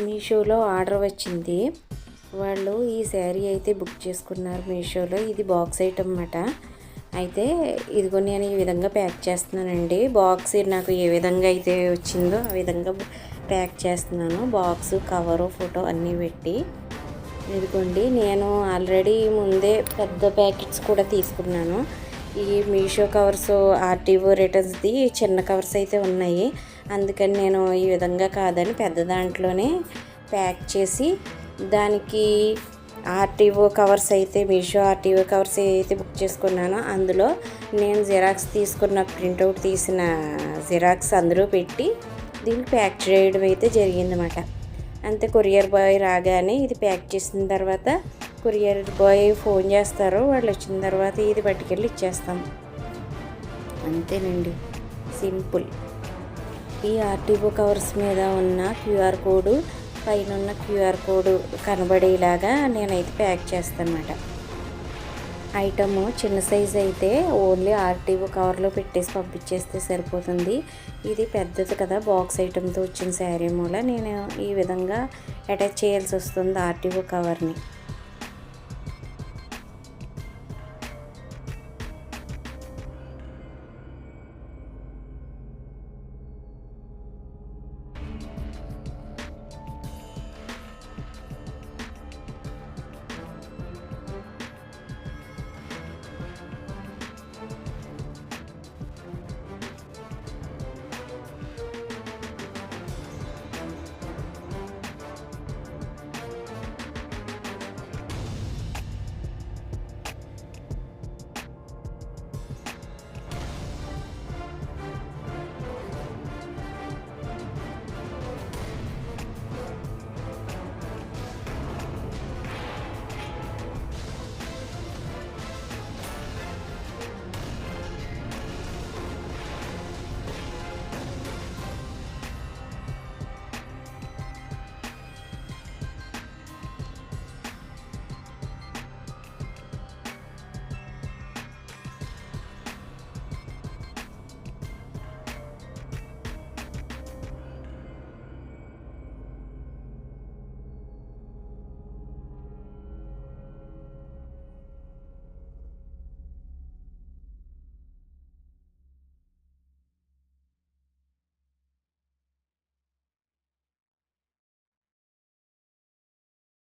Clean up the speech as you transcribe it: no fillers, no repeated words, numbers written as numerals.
మీషోలో ఆర్డర్ వచ్చింది. వాళ్ళు ఈ శారీ అయితే బుక్ చేసుకున్నారు మీషోలో. ఇది బాక్స్ ఐటమ్ అన్నమాట. అయితే ఇదిగో నేను ఈ విధంగా ప్యాక్ చేస్తున్నానండి. బాక్స్ నాకు ఏ విధంగా అయితే వచ్చిందో ఆ విధంగా ప్యాక్ చేస్తున్నాను. బాక్స్, కవరు, ఫోటో అన్నీ పెట్టి. ఇదిగోండి, నేను ఆల్రెడీ ముందే పెద్ద ప్యాకెట్స్ కూడా తీసుకున్నాను. ఈ మీషో కవర్స్ ఆర్టీఓ రిటర్న్స్ది చిన్న కవర్స్ అయితే ఉన్నాయి. అందుకని నేను ఈ విధంగా కాదని పెద్ద దాంట్లోనే ప్యాక్ చేసి దానికి ఆర్టీఓ కవర్స్ అయితే మీషో ఆర్టీఓ కవర్స్ అయితే బుక్ చేసుకున్నానో అందులో నేను జిరాక్స్ తీసుకున్న ప్రింట్అవుట్ తీసిన జిరాక్స్ అందులో పెట్టి దీనికి ప్యాక్ చేయడం అయితే జరిగిందన్నమాట. అంతే, కొరియర్ బాయ్ రాగానే ఇది ప్యాక్ చేసిన తర్వాత కొరియర్ బాయ్ ఫోన్ చేస్తారు. వాళ్ళు వచ్చిన తర్వాత ఇది పట్టుకెళ్ళి ఇచ్చేస్తాం. అంతేనండి, సింపుల్. ఈ ఆర్టీఓ కవర్స్ మీద ఉన్న క్యూఆర్ కోడ్, పైన ఉన్న క్యూఆర్ కోడ్ కనబడేలాగా నేనైతే ప్యాక్ చేస్తాను అన్నమాట. ఐటము చిన్న సైజు అయితే ఓన్లీ ఆర్టీఓ కవర్లో పెట్టేసి పంపించేస్తే సరిపోతుంది. ఇది పెద్దది కదా, బాక్స్ ఐటమ్తో వచ్చిన శారీ మూల నేను ఈ విధంగా అటాచ్ చేయాల్సి వస్తుంది ఆర్టీఓ కవర్ని.